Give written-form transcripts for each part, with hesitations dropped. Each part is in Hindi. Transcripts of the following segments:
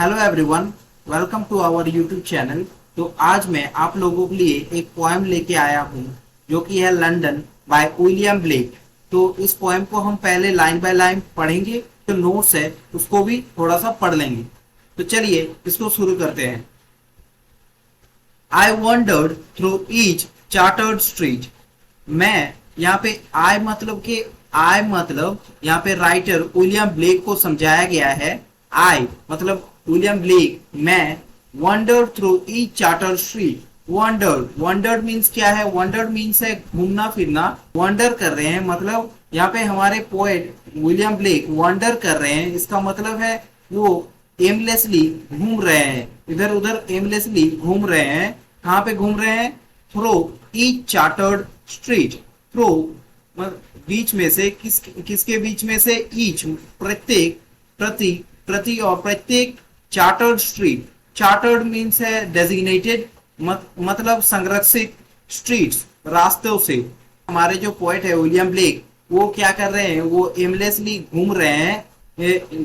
Hello everyone, welcome to our YouTube channel. तो आज मैं आप लोगों के लिए एक पोएम लेके आया हूँ जो कि है लंदन बाय विलियम ब्लेक। तो इस पोएम को हम पहले लाइन बाय लाइन पढ़ेंगे, जो नोट्स है उसको भी थोड़ा सा पढ़ लेंगे। तो चलिए इसको शुरू करते हैं। आई wandered through each chartered street. मैं यहाँ पे आई मतलब यहाँ पे राइटर विलियम ब्लेक को समझाया गया है। आई मतलब विलियम ब्लेक, मैं wander through each charter street. Wandered means क्या है? वंडर्ड मीन्स है घूमना फिरना। वंडर कर रहे हैं मतलब यहाँ पे हमारे पोएट विलियम ब्लेक वंडर कर रहे हैं। इसका मतलब है वो एमलेसली घूम रहे हैं, इधर उधर एमलेसली घूम रहे हैं। कहाँ पे घूम रहे हैं? Through each chartered street. Through बीच में से, किसके बीच में से? ईच प्रत्येक, प्रति और प्रत्येक चार्टर्ड स्ट्रीट। चार्टर्ड मीन्स है डेजिग्नेटेड, मतलब संरक्षित। स्ट्रीट्स रास्तों से। हमारे जो पोएट है विलियम ब्लेक, वो क्या कर रहे हैं? वो एमलेसली घूम रहे हैं।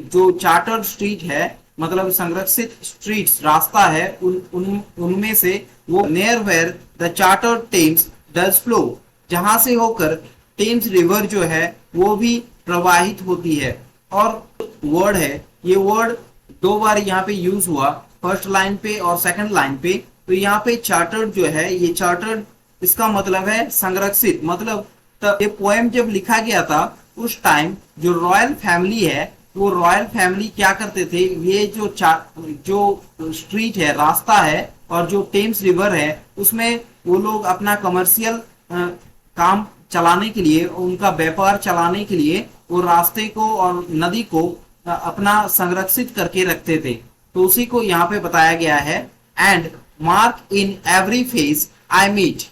जो चार्टर्ड स्ट्रीट है मतलब संरक्षित स्ट्रीट्स रास्ता है, उनमें से वो near where the chartered Thames does flow, जहां से होकर टेम्स रिवर जो है वो भी प्रवाहित होती है। और वर्ड है, ये वर्ड दो बार यहाँ पे यूज हुआ, फर्स्ट लाइन पे और सेकंड लाइन पे। तो यहाँ पे चार्टर्ड जो है, ये चार्टर्ड इसका मतलब है संरक्षित। मतलब ये पोएम जब लिखा गया था उस टाइम जो रॉयल फैमिली है, वो रॉयल फैमिली क्या करते थे? ये जो स्ट्रीट है, रास्ता है, और जो टेम्स रिवर है उसमें वो लोग अपना कमर्शियल काम चलाने के लिए, उनका व्यापार चलाने के लिए वो रास्ते को और नदी को अपना संरक्षित करके रखते थे। तो उसी को यहाँ पे बताया गया है। And mark in every face I meet.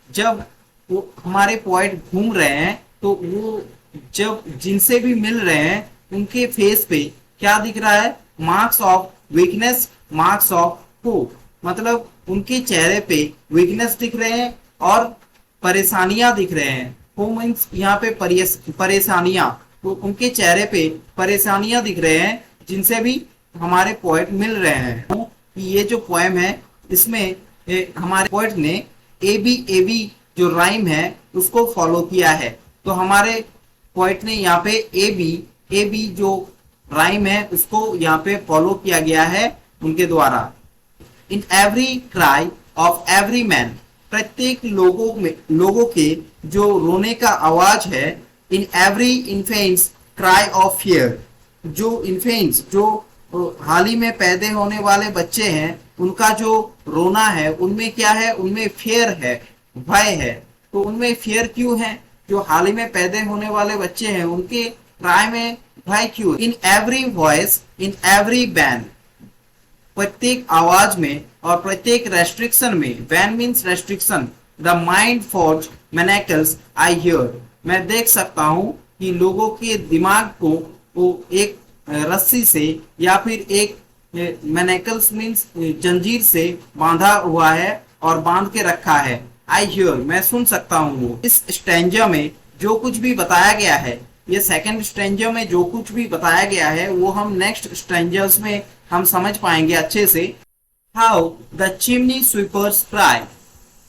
जब वो हमारे पोएट घूम रहे हैं तो वो जब जिनसे भी मिल रहे हैं उनके फेस पे क्या दिख रहा है? Marks of weakness, marks of hope. मतलब उनके चेहरे पे वीकनेस दिख रहे हैं और परेशानियां दिख रहे हैं। होप मीन्स यहाँ पे परेशानियां, तो उनके चेहरे पे परेशानियां दिख रहे हैं जिनसे भी हमारे पोएट मिल रहे हैं। ये जो पोएम है इसमें हमारे पोएट ने एबी जो राइम है उसको फॉलो किया है। तो हमारे पोएट ने यहाँ पे एबी जो राइम है उसको यहाँ पे फॉलो किया गया है उनके द्वारा। In every cry of every man. प्रत्येक लोगों के जो रोने का आवाज है। In every infants cry of fear. जो इन्फेंट्स, जो हाल ही में पैदा होने वाले बच्चे हैं, उनका जो रोना है उनमें क्या है? उनमें फियर है, भय है। तो उनमें फियर क्यों है? जो हाल ही में पैदा होने वाले बच्चे हैं उनके क्राई में भय क्यों? In every voice, in every ban. प्रत्येक आवाज में और प्रत्येक रेस्ट्रिक्शन में। Ban means restriction. The mind forged manacles I hear. मैं देख सकता हूं कि लोगों के दिमाग को वो एक रस्सी से या फिर एक मैनेकल्स मीन्स जंजीर से बांधा हुआ है और बांध के रखा है। आई हियर, मैं सुन सकता हूँ। इस स्टैंजा में जो कुछ भी बताया गया है, ये सेकंड स्ट्रेंजर में जो कुछ भी बताया गया है वो हम नेक्स्ट स्ट्रेंजर्स में हम समझ पाएंगे अच्छे से। How the chimney sweepers cry.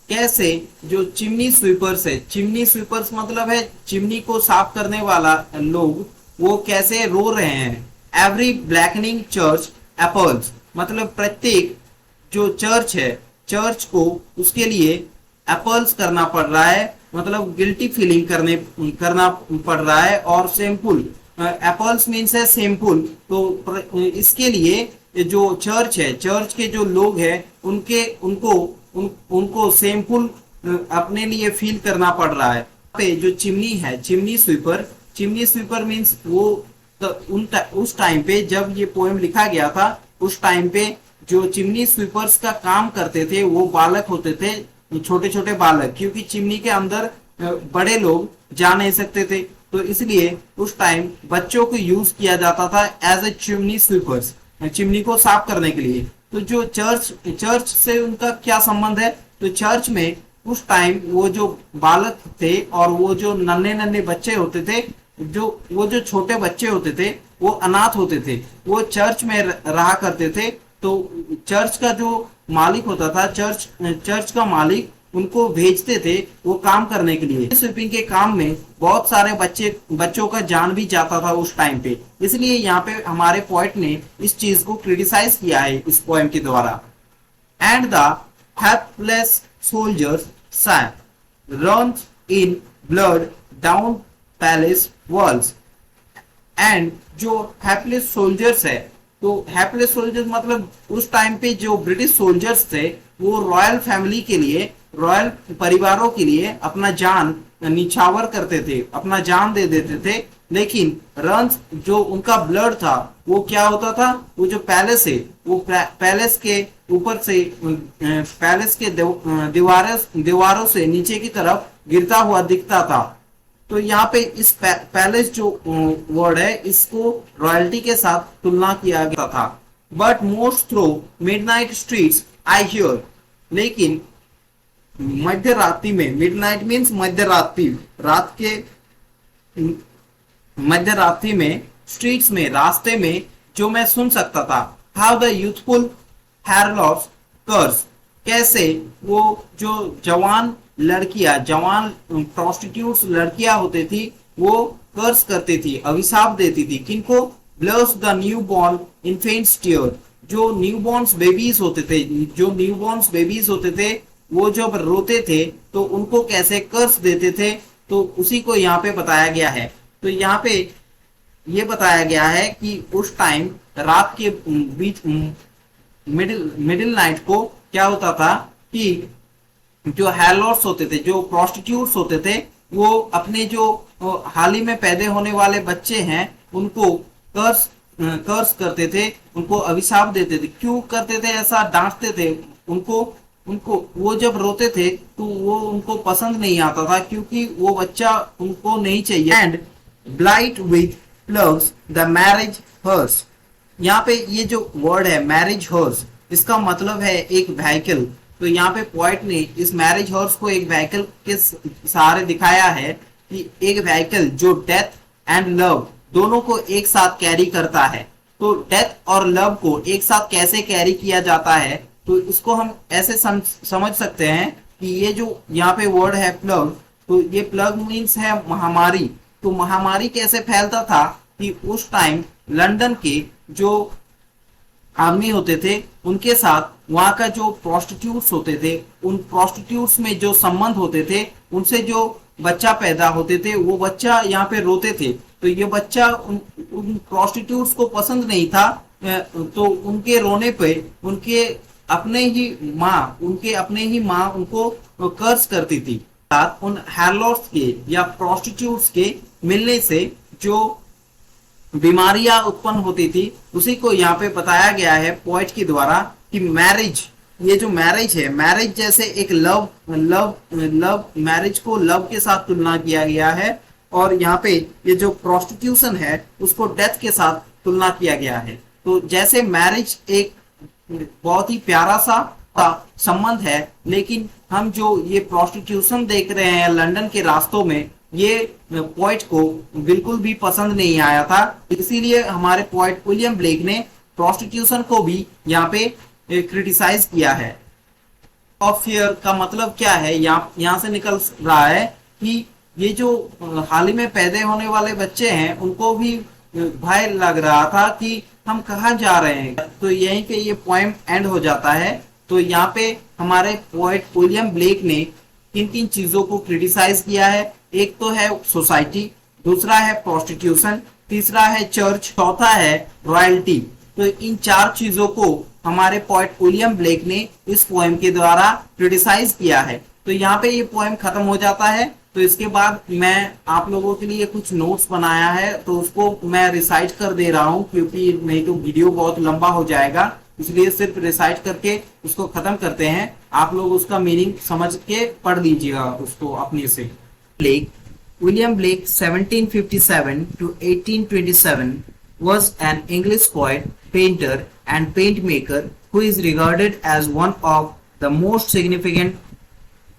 कैसे जो चिमनी स्वीपर्स है, चिमनी स्वीपर्स मतलब है चिमनी को साफ करने वाला लोग, वो कैसे रो रहे हैं। Every blackening church apples. मतलब प्रत्येक जो चर्च है, चर्च को उसके लिए एपल्स करना पड़ रहा है, मतलब गिल्टी फीलिंग करना पड़ रहा है। और सेम्पुल, एपल्स मीन्स है सेम्पुल। तो इसके लिए जो चर्च है, चर्च के जो लोग हैं उनको सेम्पुल अपने लिए फील करना पड़ रहा है। पे जो चिमनी है, चिमनी स्वीपर मीन्स वो उस टाइम पे जब ये पोएम लिखा गया था, उस टाइम पे जो चिमनी स्वीपर्स का काम करते थे वो बालक होते थे, छोटे छोटे बालक, क्योंकि चिमनी के अंदर बड़े लोग जा नहीं सकते थे। तो इसलिए उस टाइम बच्चों को यूज किया जाता था as a chimney sweepers, chimney को साफ करने के लिए। तो जो चर्च से उनका क्या संबंध है? तो चर्च में उस टाइम वो जो बालक थे और वो जो नन्हे नन्हे बच्चे होते थे, वो जो छोटे बच्चे होते थे, वो अनाथ होते थे, वो चर्च में रहा करते थे। तो चर्च का जो मालिक होता था, चर्च का मालिक उनको भेजते थे वो काम करने के लिए। स्वीपिंग के काम में बहुत सारे बच्चों का जान भी जाता था उस टाइम पे। इसलिए यहाँ पे हमारे पोएट ने इस चीज को क्रिटिसाइज किया है इस पोएम के द्वारा। And the helpless soldiers sang, runs in blood down palace walls। And जो हैप्पीलेस सोल्जर्स है, तो हैप्पीलेस सोल्जर्स मतलब उस टाइम पे जो ब्रिटिश सोल्जर्स थे वो रॉयल फैमिली के लिए, रॉयल परिवारों के लिए अपना जान निछावर करते थे, अपना जान दे देते थे। लेकिन रंस जो उनका ब्लड था वो क्या होता था, वो जो पैलेस है वो पैलेस के ऊपर से पैलेस के दीवारों से नीचे की तरफ गिरता हुआ दिखता था। तो यहाँ पे इस पैलेस जो वर्ड है इसको रॉयल्टी के साथ तुलना किया गया था। But most through midnight streets I hear, लेकिन मध्य रात्रि में, मिडनाइट मीन्स मध्य रात्रि, रात के मध्य रात्रि में, स्ट्रीट्स में, रास्ते में जो मैं सुन सकता था। हाउ द यूथफुल हैरलॉस कर्स, कैसे वो जो जवान लड़कियां, जवान प्रोस्टिट्यूट्स लड़कियां होती थी वो कर्स करती थी, अभिशाप देती थी। किनको? Blasts the newborn infants tear, जो न्यू बॉर्न्स बेबीज होते थे, जो न्यू बॉर्न्स बेबीज होते थे वो जब रोते थे तो उनको कैसे कर्स देते थे, तो उसी को यहाँ पे बताया गया है। तो यहाँ पे ये बताया गया है कि उस टाइम रात के बीच मिडिल नाइट को क्या होता था कि जो हैलोर्स होते थे, जो प्रोस्टिट्यूट्स होते थे, वो अपने जो हाल ही में पैदा होने वाले बच्चे हैं उनको कर्स करते थे, उनको अभिशाप देते थे। क्यों करते थे ऐसा? डांटते थे उनको। वो जब रोते थे तो वो उनको पसंद नहीं आता था क्योंकि वो बच्चा उनको नहीं चाहिए। And blight with plagues the marriage hearse, यहाँ पे ये जो वर्ड है मैरिज हर्स, इसका मतलब है एक व्हीकल। तो यहाँ पे पोएट ने इस मैरिज हॉर्स को एक व्हीकल के सहारे दिखाया है कि एक व्हीकल जो डेथ एंड लव दोनों को एक साथ कैरी करता है। तो डेथ और लव को एक साथ कैसे कैरी किया जाता है, तो इसको हम ऐसे समझ सकते हैं कि ये जो यहाँ पे वर्ड है प्लग, तो ये प्लग मीन्स है महामारी। तो महामारी कैसे फैलता था कि उस टाइम लंदन के जो आदमी होते थे उनके साथ वहां का जो प्रोस्टिट्यूट्स होते थे, उन प्रोस्टिट्यूट्स में जो संबंध होते थे उनसे जो बच्चा पैदा होते थे वो बच्चा यहाँ पे रोते थे। तो ये बच्चा उन प्रोस्टिट्यूट्स को पसंद नहीं था, तो उनके रोने पे उनके अपने ही माँ उनको कर्ज करती थी। उन हैरलॉट्स के या प्रोस्टिट्यूट्स के मिलने से जो बीमारियां उत्पन्न होती थी उसी को यहाँ पे बताया गया है पोएट के द्वारा कि मैरिज, ये जो मैरिज है, मैरिज जैसे एक लव मैरिज को लव के साथ तुलना किया गया है, और यहाँ पे ये जो प्रोस्टिट्यूशन है उसको डेथ के साथ तुलना किया गया है। तो जैसे मैरिज एक बहुत ही प्यारा सा संबंध है, लेकिन हम जो ये प्रोस्टिट्यूशन देख रहे हैं लंदन के रास्तों में, ये पोएट को बिल्कुल भी पसंद नहीं आया था। इसीलिए हमारे पोएट विलियम ब्लेक ने प्रोस्टिट्यूशन को भी यहाँ पे क्रिटिसाइज किया है। ऑफ फियर का मतलब क्या है, यहाँ से निकल रहा है कि ये जो हाल ही में पैदा होने वाले बच्चे हैं उनको भी भय लग रहा था कि हम कहाँ जा रहे हैं। तो यहीं पे ये पोएम एंड हो जाता है। तो यहाँ पे हमारे पोएट विलियम ब्लेक ने किन किन चीजों को क्रिटिसाइज किया है, एक तो है सोसाइटी, दूसरा है प्रोस्टिट्यूशन, तीसरा है चर्च, चौथा है रॉयल्टी। तो इन चार चीजों को हमारे पोएट विलियम ब्लेक ने इस पोएम के द्वारा क्रिटिसाइज किया है। तो यहाँ पे ये पोएम खत्म हो जाता है। तो इसके बाद मैं आप लोगों के लिए कुछ नोट्स बनाया है, तो उसको मैं रिसाइट कर दे रहा हूँ क्योंकि नहीं तो वीडियो बहुत लंबा हो जाएगा, इसलिए सिर्फ रिसाइट करके उसको खत्म करते हैं। आप लोग उसका मीनिंग समझ के पढ़ लीजिएगा उसको अपने से। William Blake 1757 to 1827 was an English poet, painter and paintmaker who is regarded as one of the most significant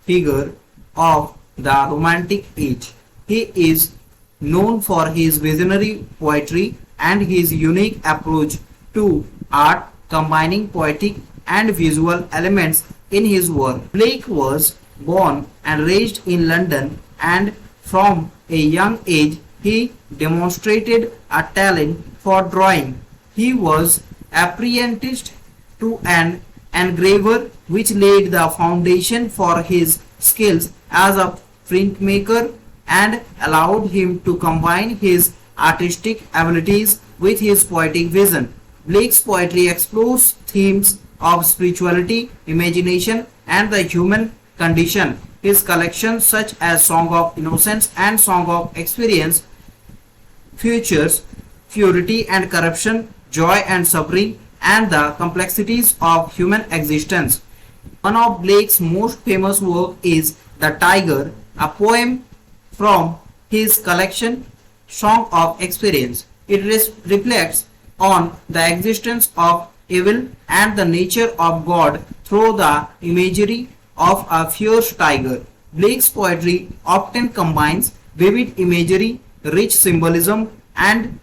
figure of the Romantic age. He is known for his visionary poetry and his unique approach to art, combining poetic and visual elements in his work. Blake was born and raised in London, and from a young age he demonstrated a talent for drawing. He was apprenticed to an engraver, which laid the foundation for his skills as a printmaker and allowed him to combine his artistic abilities with his poetic vision. Blake's poetry explores themes of spirituality, imagination, and the human condition. His collections, such as Song of Innocence and Song of Experience, features purity and corruption, joy and suffering, and the complexities of human existence. One of Blake's most famous work is The Tiger, a poem from his collection Song of Experience. It reflects on the existence of evil and the nature of God through the imagery of a fierce tiger. Blake's poetry often combines vivid imagery, rich symbolism, and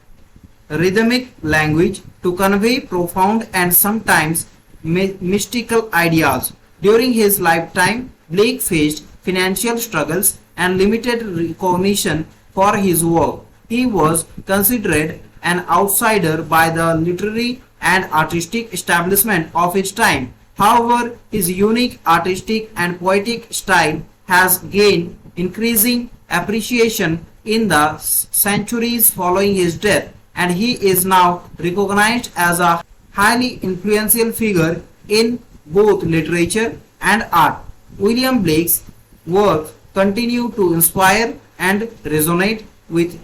rhythmic language to convey profound and sometimes mystical ideas. During his lifetime, Blake faced financial struggles and limited recognition for his work. He was considered an outsider by the literary and artistic establishment of his time. However, his unique artistic and poetic style has gained increasing appreciation in the centuries following his death, and he is now recognized as a highly influential figure in both literature and art. William Blake's work continue to inspire and resonate with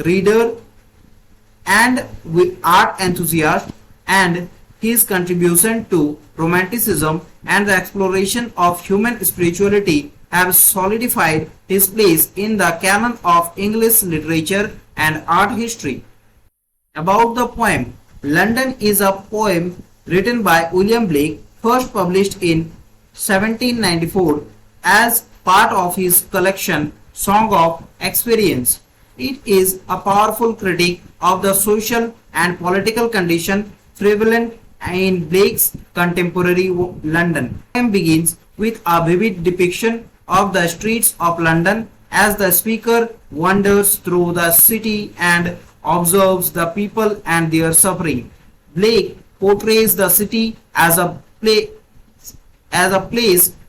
reader and with art enthusiasts, and his contribution to romanticism and the exploration of human spirituality have solidified his place in the canon of English literature and art history. About the poem, London is a poem written by William Blake, first published in 1794 as part of his collection Song of Experience. It is a powerful critique of the social and political condition prevalent in Blake's contemporary London. The poem begins with a vivid depiction of the streets of London as the speaker wanders through the city and observes the people and their suffering. Blake portrays the city as a place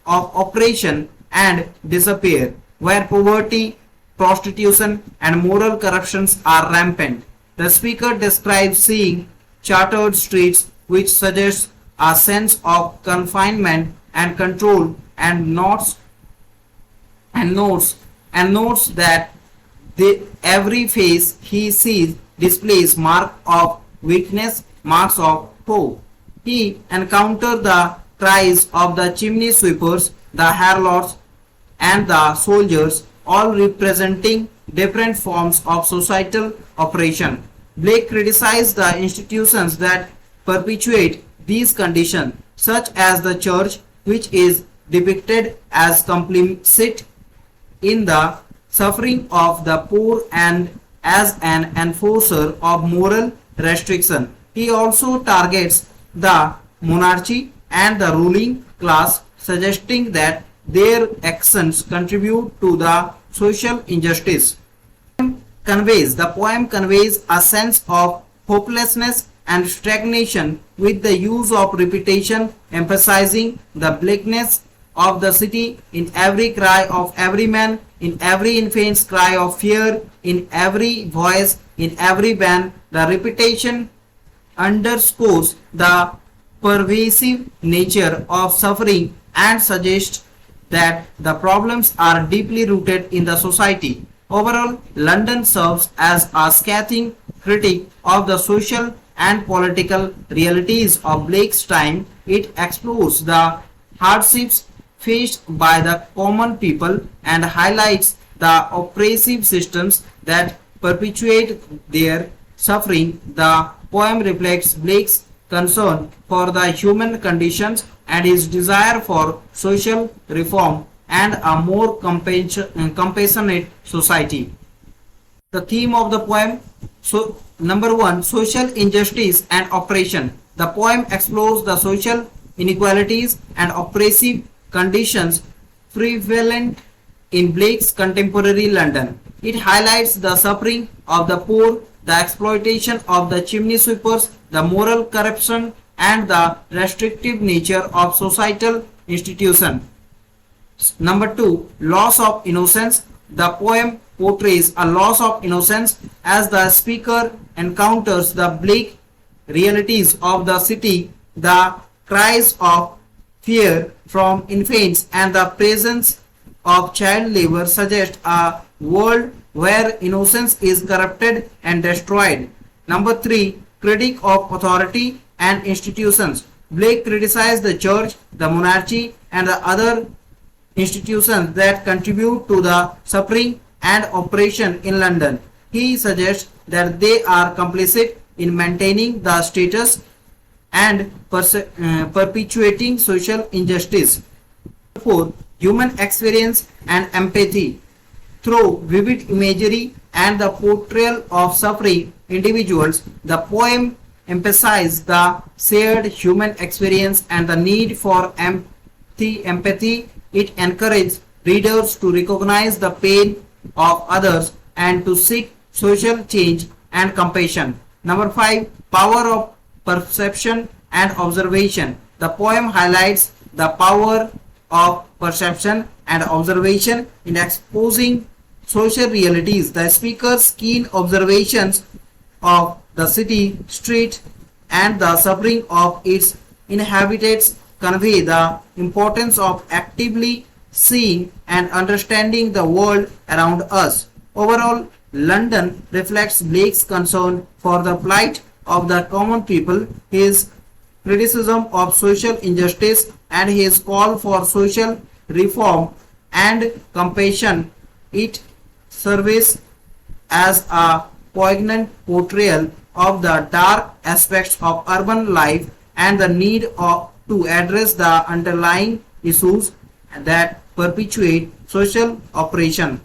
of oppression and despair, where poverty, prostitution, and moral corruptions are rampant. The speaker describes seeing chartered streets, which suggests a sense of confinement and control, and notes that every face he sees displays marks of weakness, marks of hope. He encounters the cries of the chimney sweepers, the harlots, and the soldiers, all representing different forms of societal oppression. Blake criticized the institutions that perpetuate these conditions, such as the church, which is depicted as complicit in the suffering of the poor and as an enforcer of moral restriction. He also targets the monarchy and the ruling class, suggesting that their actions contribute to the social injustice. The poem conveys a sense of hopelessness and stagnation, with the use of repetition emphasizing the bleakness of the city in every cry of every man, in every infant's cry of fear, in every voice, in every band. The repetition underscores the pervasive nature of suffering and suggests that the problems are deeply rooted in the society. Overall, London serves as a scathing critique of the social and political realities of Blake's time. It explores the hardships faced by the common people and highlights the oppressive systems that perpetuate their suffering. The poem reflects Blake's concern for the human conditions and his desire for social reform and a more compassionate society. The theme of the poem. So Number one, social injustice and oppression. The poem explores the social inequalities and oppressive conditions prevalent in Blake's contemporary London. It highlights the suffering of the poor, the exploitation of the chimney sweepers, the moral corruption, and the restrictive nature of societal institutions. Number two, loss of innocence. The poem portrays a loss of innocence as the speaker encounters the bleak realities of the city, the cries of fear from infants, and the presence of child labor suggest a world where innocence is corrupted and destroyed. Number three, critique of authority and institutions. Blake criticized the church, the monarchy, and the other institutions that contribute to the suffering and oppression in London. He suggests that they are complicit in maintaining the status and perpetuating social injustice. 4. Human experience and empathy. Through vivid imagery and the portrayal of suffering individuals, the poem emphasizes the shared human experience and the need for empathy. It encourages readers to recognize the pain of others and to seek social change and compassion. Number 5. Power of perception and observation. The poem highlights the power of perception and observation in exposing social realities. The speaker's keen observations of the city, street, and the suffering of its inhabitants convey the importance of actively seeing and understanding the world around us. Overall, London reflects Blake's concern for the plight of the common people, his criticism of social injustice, and his call for social reform and compassion. It serves as a poignant portrayal of the dark aspects of urban life and the need to address the underlying issues that perpetuate social oppression.